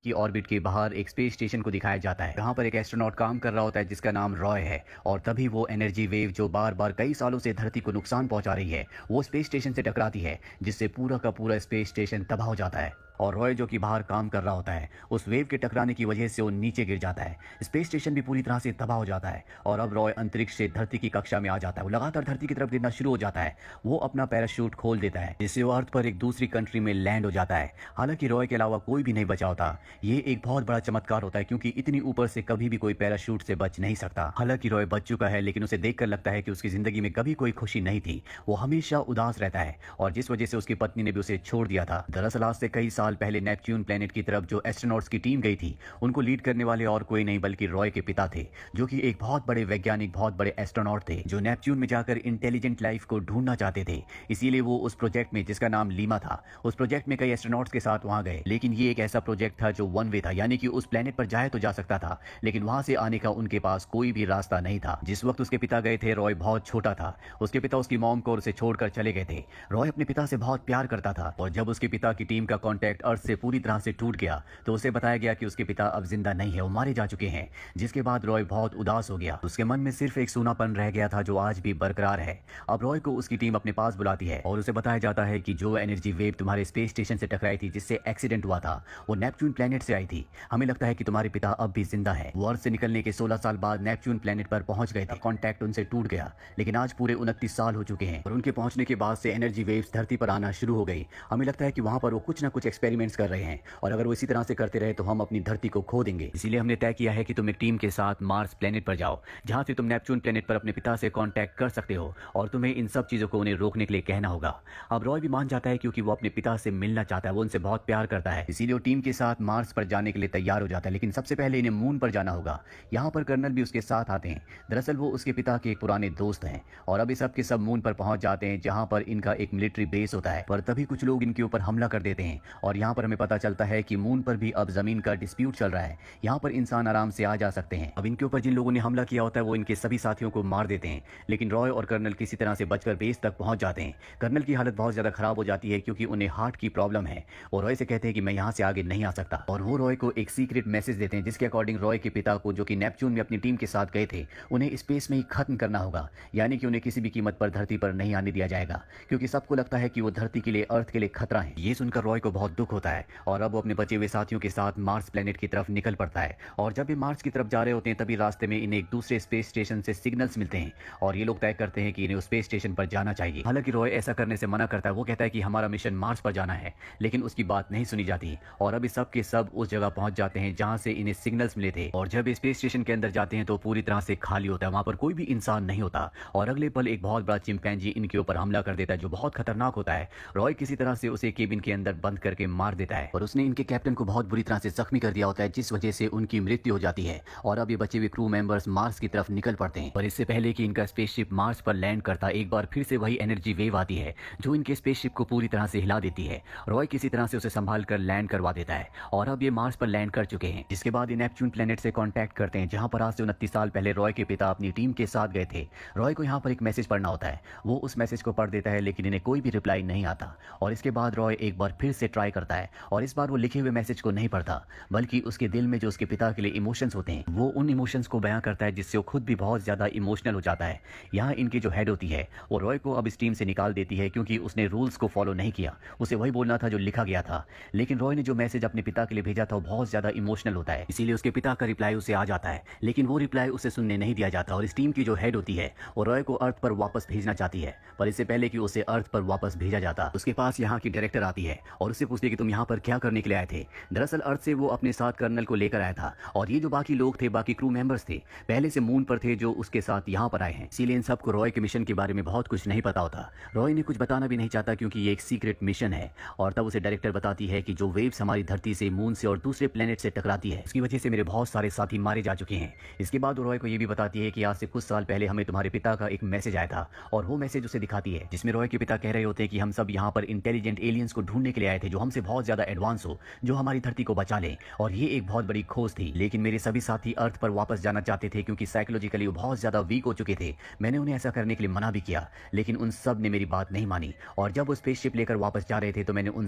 की ऑर्बिट के बाहर एक स्पेस स्टेशन को दिखाया जाता है। यहाँ पर एक एस्ट्रोनॉट काम कर रहा होता है जिसका नाम रॉय है, और तभी वो एनर्जी वेव जो बार बार कई सालों से धरती को नुकसान पहुंचा रही है वो स्पेस स्टेशन से टकराती है, जिससे पूरा का पूरा स्पेस स्टेशन तबाह हो जाता है। और रॉय जो कि बाहर काम कर रहा होता है उस वेव के टकराने की वजह से वो नीचे गिर जाता है। स्पेस स्टेशन भी पूरी तरह से तबाह हो जाता है और अब रॉय अंतरिक्ष से धरती की कक्षा में आ जाता है। वो लगातार धरती की तरफ गिरना शुरू हो जाता है। वो अपना पैराशूट खोल देता है जिससे वो अर्थ पर एक दूसरी कंट्री में लैंड हो जाता है। हालांकि रॉय के अलावा कोई भी नहीं बचा होता। ये एक बहुत बड़ा चमत्कार होता है क्योंकि इतनी ऊपर से कभी भी कोई पैराशूट से बच नहीं सकता। हालांकि रॉय बच चुका है लेकिन उसे देखकर लगता है कि उसकी जिंदगी में कभी कोई खुशी नहीं थी। वो हमेशा उदास रहता है और जिस वजह से उसकी पत्नी ने भी उसे छोड़ दिया था। दरअसल आज से कई साल पहले नेपच्यून प्लेनेट की तरफ जो एस्ट्रोनॉट्स की टीम गई थी उनको लीड करने वाले और कोई नहीं बल्कि रॉय के पिता थे, जो कि एक बहुत बड़े वैज्ञानिक, बहुत बड़े एस्ट्रोनॉट थे जो नेपच्यून में जाकर इंटेलिजेंट लाइफ को ढूंढना चाहते थे। इसीलिए वो उस प्रोजेक्ट में जिसका नाम लीमा था, उस प्रोजेक्ट में कई एस्ट्रोनॉट्स के साथ वहां गए। लेकिन ये एक ऐसा प्रोजेक्ट था जो वन वे था, यानी कि उस प्लेनेट पर जाए तो जा सकता था लेकिन वहां से आने का उनके पास कोई भी रास्ता नहीं था। जिस वक्त उसके पिता गए थे रॉय बहुत छोटा था। उसके पिता उसकी मॉम को उसे छोड़कर चले गए थे। रॉय अपने पिता से बहुत प्यार करता था और जब उसके पिता की टीम का कॉन्टैक्ट अर्थ से पूरी तरह से टूट गया तो उसे बताया गया कि उसके पिता अब जिंदा नहीं है, वो मारे जा चुके हैं। जिसके बाद रॉय बहुत उदास हो गया। उसके मन में सिर्फ एक सूनापन रह गया था जो आज भी बरकरार है। अब रॉय को उसकी टीम अपने पास बुलाती है और उसे बताया जाता है कि जो एनर्जी वेव तुम्हारे स्पेस स्टेशन से टकराई थी, जिससे एक्सीडेंट हुआ था, वो नेपच्यून प्लेनेट से आई थी। हमें लगता है कि तुम्हारे पिता अब भी जिंदा है। वो अर्थ से निकलने के 16 साल बाद नेपच्यून प्लेनेट पर पहुंच गए थे। कॉन्टैक्ट उनसे टूट गया लेकिन आज पूरे 29 साल हो चुके हैं और उनके पहुंचने के बाद से एनर्जी वेव्स धरती पर आना शुरू हो गई। हमें लगता है कि वहां पर वो कुछ ना कुछ एक्सपेरिमेंट्स कर रहे हैं और अगर वो इसी तरह से करते रहे तो हम अपनी धरती को खो देंगे। इसीलिए हमने तय किया है कि तुम एक टीम के साथ मार्स प्लेनेट पर जाओ, जहां से तुम नेपच्यून प्लेनेट पर अपने पिता से कांटेक्ट कर सकते हो और तुम्हें इन सब चीजों को उन्हें रोकने के लिए कहना होगा। अब रॉय भी मान जाता है क्योंकि वो अपने पिता से मिलना चाहता है, वो उनसे बहुत प्यार करता है। इसीलिए वो टीम के साथ मार्स पर जाने के लिए तैयार हो जाता है। लेकिन सबसे पहले इन्हें मून पर जाना होगा। यहाँ पर कर्नल भी उसके साथ आते हैं। दरअसल वो उसके पिता के एक पुराने दोस्त हैं और अब सब के सब मून पर पहुंच जाते हैं, जहां पर इनका एक मिलिट्री बेस होता है। पर तभी कुछ लोग इनके ऊपर हमला कर देते हैं और यहाँ पर हमें पता चलता है कि मून पर भी अब जमीन का डिस्प्यूट चल रहा है। यहाँ पर इंसान आराम से आ जा सकते हैं। अब इनके ऊपर जिन लोगों ने हमला किया होता है वो इनके सभी साथियों को मार देते हैं। लेकिन रॉय और कर्नल किसी तरह से बचकर बेस तक पहुंच जाते हैं। कर्नल की हालत बहुत ज्यादा खराब हो जाती है क्योंकि उन्हें हार्ट की प्रॉब्लम है और रॉय से कहते हैं कि मैं यहाँ से आगे नहीं आ सकता। और वो रॉय को एक सीक्रेट मैसेज देते हैं जिसके अकॉर्डिंग रॉय के पिता को, जो कि नेपच्यून में अपनी टीम के साथ गए थे, उन्हें स्पेस में ही खत्म करना होगा। यानी कि उन्हें किसी भी कीमत पर धरती पर नहीं आने दिया जाएगा क्योंकि सबको लगता है कि वो धरती के लिए, अर्थ के लिए खतरा है। ये सुनकर रॉय को बहुत दुख होता है और अब वो अपने बचे हुए साथियों के साथ मार्स प्लेनेट की तरफ निकल पड़ता है। और जब ये मार्स की तरफ जा रहे होते हैं तभी रास्ते में इन्हें एक दूसरे स्पेस स्टेशन से सिग्नल्स मिलते हैं और ये लोग तय करते हैं कि इन्हें उस स्पेस स्टेशन पर जाना चाहिए। हालांकि रॉय ऐसा करने से मना करता है। वो कहता है कि हमारा मिशन मार्स पर जाना है, लेकिन उसकी बात नहीं सुनी जाती और अब सब के सब उस जगह पहुंच जाते हैं जहां से इन्हें सिग्नल्स मिले थे। और जब स्पेस स्टेशन के अंदर जाते हैं तो पूरी तरह से खाली होता है, वहां पर कोई भी इंसान नहीं होता और अगले पल एक बहुत बड़ा चिंपैंजी इनके ऊपर हमला कर देता है जो बहुत खतरनाक होता है। रॉय किसी तरह से उसे केबिन के अंदर बंद करके मार देता है और उसने इनके कैप्टन को बहुत बुरी तरह से जख्मी कर दिया होता है, जिस वजह से उनकी मृत्यु हो जाती है। और अब ये बचे हुए क्रू मेंबर्स मार्स की तरफ निकल पड़ते हैं। पर इससे पहले कि इनका स्पेसशिप मार्स पर लैंड करता, एक बार फिर से वही एनर्जी वेव आती है जो इनके स्पेसशिप को पूरी तरह से हिला देती है। रॉय किसी तरह से उसे संभाल कर लैंड करवा देता है और अब ये मार्स पर लैंड कर चुके हैं। जिसके बाद ये नेपच्यून प्लेनेट से कांटेक्ट करते हैं जहां पर आज से 29 साल पहले रॉय के पिता अपनी टीम के साथ गए थे। रॉय को यहाँ पर एक मैसेज पढ़ना होता है। वो उस मैसेज को पढ़ देता है लेकिन इन्हें कोई भी रिप्लाई नहीं आता और इसके बाद रॉय एक बार फिर से ट्राई करता है और इस बार वो लिखे हुए मैसेज को नहीं पढ़ता बल्कि उसके दिल में जो उसके पिता के लिए इमोशंस होते हैं वो उन इमोशंस को बयां करता है, जिससे वो खुद भी बहुत ज्यादा इमोशनल हो जाता है। यहाँ इनकी जो हेड होती है वो रॉय को अब इस टीम से निकाल देती है क्योंकि उसने रूल्स को फॉलो नहीं किया। उसे वही बोलना था जो लिखा गया था। लेकिन रॉय ने जो मैसेज अपने पिता के लिए भेजा था वो बहुत ज्यादा इमोशनल होता है, इसीलिए उसके पिता का रिप्लाई उसे आ जाता है लेकिन वो रिप्लाई उसे सुनने नहीं दिया जाता। और इस टीम की जो हेड होती है वो रॉय को अर्थ पर वापस भेजना चाहती है, पर इससे पहले कि उसे अर्थ पर वापस भेजा जाता उसके पास यहाँ की डायरेक्टर आती है और उससे पूछती है कि तुम यहाँ पर क्या करने के लिए आए थे। दरअसल अर्थ से वो अपने साथ कर्नल को लेकर आया था और ये जो बाकी लोग थे, बाकी क्रू मेंबर्स थे, पहले से मून पर थे जो उसके साथ यहाँ पर आए हैं। इसीलिए इन सबको रॉय के मिशन के बारे में बहुत कुछ नहीं पता होता। रॉय ने कुछ बताना भी नहीं चाहता क्योंकि ये एक सीक्रेट मिशन है। और तब उसे डायरेक्टर बताती है कि जो वेव्स हमारी धरती से, मून से और दूसरे प्लेनेट से टकराती है उसकी वजह से मेरे बहुत सारे साथी मारे जा चुके हैं। इसके बाद रॉय को ये भी बताती है कि आज से कुछ साल पहले हमें तुम्हारे पिता का एक मैसेज आया था और वो मैसेज उसे दिखाती है जिसमें रॉय के पिता कह रहे होते हैं कि हम सब यहाँ पर इंटेलिजेंट एलियंस को ढूंढने के लिए आए थे जो हमसे से बहुत ज्यादा एडवांस हो जो हमारी धरती को बचा ले। और ये एक बहुत बड़ी खोज थी। लेकिन मेरे सभी साथी अर्थ पर वापस जाना चाहते थे क्योंकि साइकोलॉजिकली वो बहुत ज्यादा वीक हो चुके थे। मैंने उन्हें ऐसा करने के लिए मना भी किया, लेकिन उन सब ने मेरी बात नहीं मानी। और जब वो स्पेसशिप लेकर वापस जा रहे थे तो मैंने उन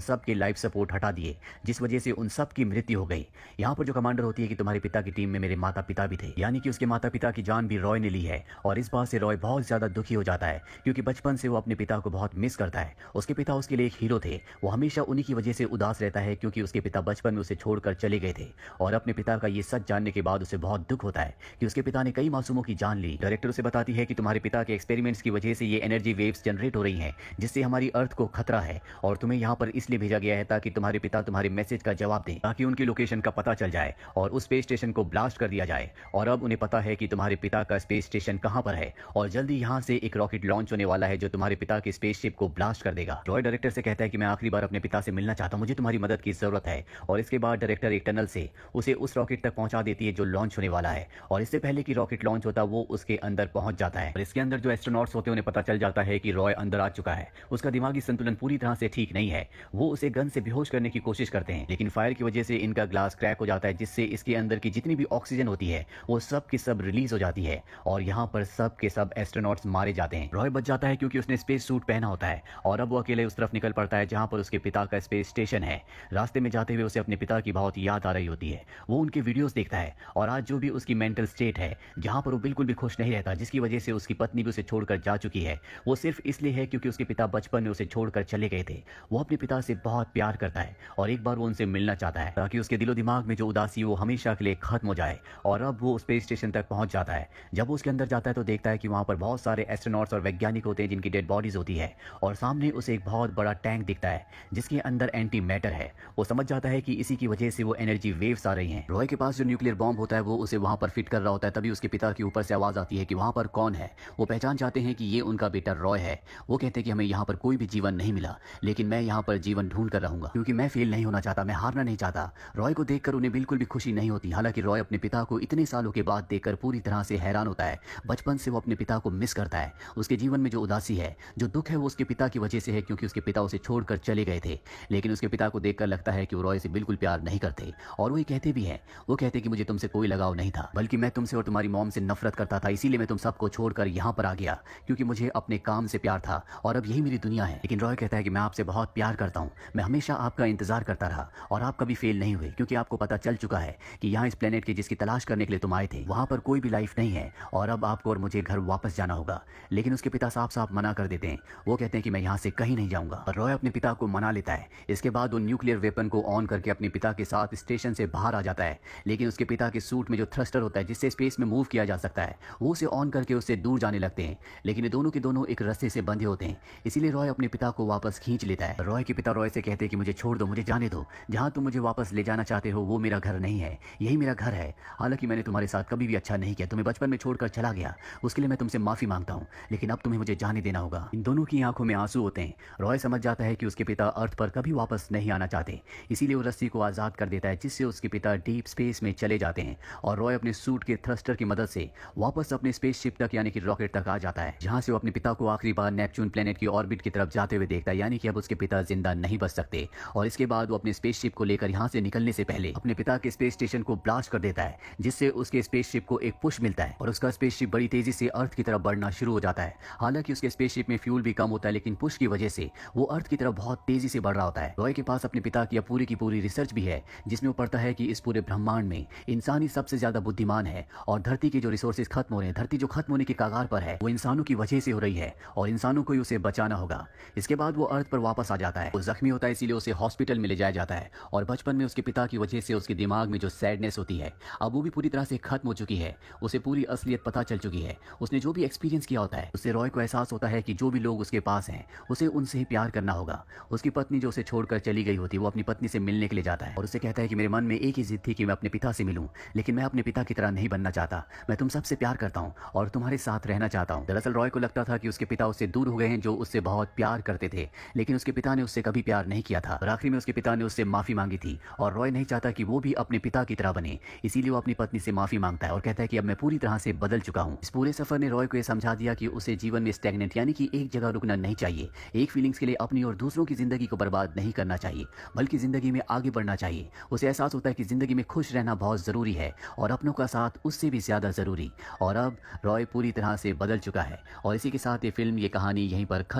सब के लाइफ सपोर्ट हटा दिए, जिस वजह से उन सब की मृत्यु हो गई। यहाँ पर जो कमांडर होती है कि तुम्हारे पिता की टीम में मेरे माता पिता भी थे, यानी कि उसके माता पिता की जान भी रॉय ने ली है। और इस बात से रॉय बहुत ज्यादा दुखी हो जाता है क्योंकि बचपन से वो अपने पिता को बहुत मिस करता है। उसके पिता उसके लिए एक हीरो थे। वो हमेशा उन्हीं की वजह से उदास रहता है क्योंकि उसके पिता बचपन में उसे छोड़कर चले गए थे। और अपने पिता का ये सच जानने के बाद उसे बहुत दुख होता है कि उसके पिता ने कई मासूमों की जान ली। डायरेक्टर उसे बताती है कि तुम्हारे पिता के एक्सपेरिमेंट्स की वजह से ये एनर्जी वेव्स जनरेट हो रही हैं, जिससे हमारी अर्थ को खतरा है। और तुम्हें यहाँ पर इसलिए भेजा गया है ताकि तुम्हारे पिता तुम्हारे मैसेज का जवाब दें, ताकि उनकी लोकेशन का पता चल जाए और उस स्पेस स्टेशन को ब्लास्ट कर दिया जाए। और अब उन्हें पता है कि तुम्हारे पिता का स्पेस स्टेशन कहां पर है और जल्दी यहां से एक रॉकेट लॉन्च होने वाला है जो तुम्हारे पिता की स्पेसशिप को ब्लास्ट कर देगा। रॉय डायरेक्टर से कहता है कि मैं आखिरी बार अपने पिता से मिलना चाहता हूं, मुझे तुम्हारी मदद की जरूरत है। और इसके बाद डायरेक्टर एक टनल से उसे उस रॉकेट तक पहुंचा देती है जो लॉन्च होने वाला है। और इससे पहले कि रॉकेट लॉन्च होता वो उसके अंदर पहुंच जाता है। और इसके अंदर जो एस्ट्रोनॉट्स होते हैं उन्हें पता चल जाता है कि रॉय अंदर आ चुका है। उसका दिमागी संतुलन पूरी तरह से ठीक नहीं है। वो उसे गन से बेहोश करने की कोशिश करते हैं, लेकिन फायर की वजह से इनका ग्लास क्रैक हो जाता है, जिससे इसके अंदर की जितनी भी ऑक्सीजन होती है वो सब की सब रिलीज हो जाती है। और यहाँ पर सब के सब एस्ट्रोनॉट्स मारे जाते हैं। रॉय बच जाता है क्योंकि उसने स्पेस सूट पहना होता है। और अब वो अकेले उस तरफ निकल पड़ता है जहाँ पर उसके पिता का स्पेस स्टेशन है। रास्ते में जाते हुए उसे अपने पिता की बहुत याद आ रही होती है। वो उनके वीडियोस देखता है और आज जो भी उसकी मेंटल स्टेट है, जहाँ पर वो बिल्कुल भी खुश नहीं रहता, जिसकी वजह से उसकी पत्नी भी उसे छोड़कर जा चुकी है, वो सिर्फ इसलिए है क्योंकि उसके पिता बचपन में उसे छोड़कर चले गए थे। वो अपने पिता से बहुत प्यार करता है और एक बार वो उनसे मिलना चाहता है ताकि उसके दिलो दिमाग में जो उदासी वो हमेशा के लिए खत्म हो जाए। और अब वो स्पेस स्टेशन तक पहुंच जाता है। जब वो उसके अंदर जाता है तो देखता है कि वहां पर बहुत सारे एस्ट्रोनॉट्स और वैज्ञानिक होते हैं जिनकी डेड बॉडीज होती है। और सामने उसे एक बहुत बड़ा टैंक दिखता है जिसके अंदर एंटी मैटर है। वो समझ जाता है कि इसी की वजह से वो एनर्जी वेव्स आ रही हैं। रॉय के पास जो न्यूक्लियर बॉम्ब होता है वो उसे वहां पर फिट कर रहा होता है। तभी उसके पिता के ऊपर से आवाज आती है कि वहां पर कौन है। वो पहचान जाते हैं कि ये उनका बेटा रॉय है। वो कहते हैं कि हमें यहाँ पर कोई भी जीवन नहीं मिला, लेकिन मैं यहाँ पर जीवन ढूंढ कर रहूंगा क्योंकि मैं फेल नहीं होना चाहता, मैं हारना नहीं चाहता। रॉय को देखकर उन्हें बिल्कुल भी खुशी नहीं होती। हालांकि रॉय अपने पिता को इतने सालों के बाद देखकर पूरी तरह से हैरान होता है। बचपन से वो अपने पिता को मिस करता है। उसके जीवन में जो उदासी है, जो दुख है, वो उसके पिता की वजह से है क्योंकि उसके पिता उसे छोड़कर चले गए थे। लेकिन उसके पिता को देखकर लगता है कि वो रॉय से बिल्कुल प्यार नहीं करते। और वो ये कहते भी हैं, वो कहते कि मुझे तुमसे कोई लगाव नहीं था, बल्कि मैं तुमसे और तुम्हारी मॉम से नफरत करता था। इसीलिए मैं तुम सबको छोड़कर यहाँ पर आ गया क्योंकि मुझे अपने काम से प्यार था और अब यही मेरी दुनिया है। लेकिन रॉय कहता है कि मैं आपसे बहुत प्यार करता हूँ, मैं हमेशा आपका इंतजार करता रहा और आप कभी फेल नहीं हुए क्योंकि आपको पता चल चुका है कि यहाँ इस प्लेनेट की जिसकी तलाश करने के लिए तुम आए थे वहां पर कोई भी लाइफ नहीं है और अब आपको और मुझे घर वापस जाना होगा। लेकिन उसके पिता साफ साफ मना कर देते हैं। वो कहते हैं कि मैं यहाँ से कहीं नहीं जाऊंगा। और रॉय अपने पिता को मना लेता है। इसके बाद वो न्यूक्लियर वेपन को ऑन करके अपने पिता के साथ स्टेशन से बाहर आ जाता है। लेकिन उसके पिता के सूट में जो थ्रस्टर होता है जिससे स्पेस में मूव किया जा सकता है, वो उसे ऑन करके उससे दूर जाने लगते हैं। लेकिन ये दोनों के दोनों एक रस्से से बंधे होते हैं, इसीलिए रॉय अपने पिता को वापस खींच लेता है। रॉय के पिता रॉय से कहते हैं कि मुझे छोड़ दो, मुझे जाने दो। जहां तुम मुझे वापस ले जाना चाहते हो वो मेरा घर नहीं है, यही मेरा घर है। हालांकि मैंने तुम्हारे साथ कभी भी अच्छा नहीं किया, तुम्हें बचपन में छोड़कर चला गया, उसके लिए मैं तुमसे माफी मांगता हूँ, लेकिन अब तुम्हें मुझे जाने देना होगा। इन दोनों की आंखों में आंसू होते हैं। रॉय समझ जाता है कि उसके पिता अर्थ पर कभी वापस नहीं आना चाहते, इसीलिए वो रस्सी को आजाद कर देता है जिससे उसके पिता डीप स्पेस में चले जाते हैं। और रॉय अपने सूट के थ्रस्टर की मदद से वापस अपने स्पेसशिप तक यानी कि रॉकेट तक आ जाता है, जहां से वो अपने पिता को आखिरी बार नेपच्यून प्लेनेट की ऑर्बिट की तरफ जाते हुए देखता है, यानी कि अब उसके पिता जिंदा नहीं बच सकते। और इसके बाद वो अपने स्पेसशिप को लेकर यहाँ से निकलने से पहले अपने पिता के स्पेस स्टेशन को ब्लास्ट कर देता है, जिससे उसके स्पेसशिप को एक पुश मिलता है और उसका स्पेसशिप बड़ी तेजी से अर्थ की तरफ बढ़ना शुरू हो जाता है। हालांकि उसके स्पेसशिप में फ्यूल भी कम होता है, लेकिन पुश की वजह से वो अर्थ की तरफ बहुत तेजी से बढ़ रहा होता है। रॉय के पास अपने पिता की पूरी की पूरी रिसर्च भी है, जिसमें वो पढ़ता है कि इस पूरे ब्रह्मांड में इंसान ही सबसे ज्यादा बुद्धिमान है और धरती के जो रिसोर्सेज खत्म हो रहे हैं, धरती जो खत्म होने की कगार पर है, वो इंसानों की वजह से हो रही है और इंसानों को ही उसे बचाना होगा। इसके बाद वो अर्थ पर वापस आ जाता है। वो जख्मी होता है, इसीलिए उसे हॉस्पिटल में ले जाया जाता है। और बचपन में उसके पिता की वजह से उसके दिमाग में जो सैडनेस होती है, अब वो भी पूरी तरह से खत्म हो चुकी है। उसे पूरी असलियत पता चल चुकी है। उसने जो भी एक्सपीरियंस किया होता है, उससे रॉय को एहसास होता है कि जो भी लोग उसके पास हैं, उसे उनसे ही प्यार करना होगा। उसकी पत्नी जो उसे छोड़कर चली गई होती है, वो अपनी पत्नी से मिलने के लिए जाता है और उसे कहता है कि मेरे मन में एक ही जिद थी कि मैं अपने पिता से मिलूं, लेकिन मैं अपने पिता की तरह नहीं बनना चाहता। मैं तुम सबसे प्यार करता हूं और तुम्हारे साथ रहना चाहता हूं। दरअसल रॉय को लगता था कि उसके पिता उससे दूर हो गए हैं, जो उससे बहुत प्यार करते थे, लेकिन उसके पिता ने उससे कभी प्यार नहीं किया था। और आखिरी में उसके पिता ने उससे माफी मांगी थी और रॉय नहीं चाहता कि वो भी अपने पिता की तरह बने, इसीलिए वो अपनी पत्नी से माफी मांगता है और कहता है कि अब मैं पूरी तरह से बदल चुका हूं। इस पूरे सफर ने रॉय को यह समझा दिया कि उसे जीवन में स्टैग्नेंट यानी कि एक जगह रुकना नहीं चाहिए। एक फीलिंग्स के लिए अपनी और दूसरों की जिंदगी को बर्बाद नहीं करना चाहिए, बल्कि ज़िंदगी में आगे बढ़ना चाहिए। उसे एहसास होता है कि ज़िंदगी में खुश रहना बहुत ज़रूरी है और अपनों का साथ उससे भी ज़्यादा ज़रूरी। और अब रॉय पूरी तरह से बदल चुका है और इसी के साथ ये फ़िल्म, ये कहानी यहीं पर खत्म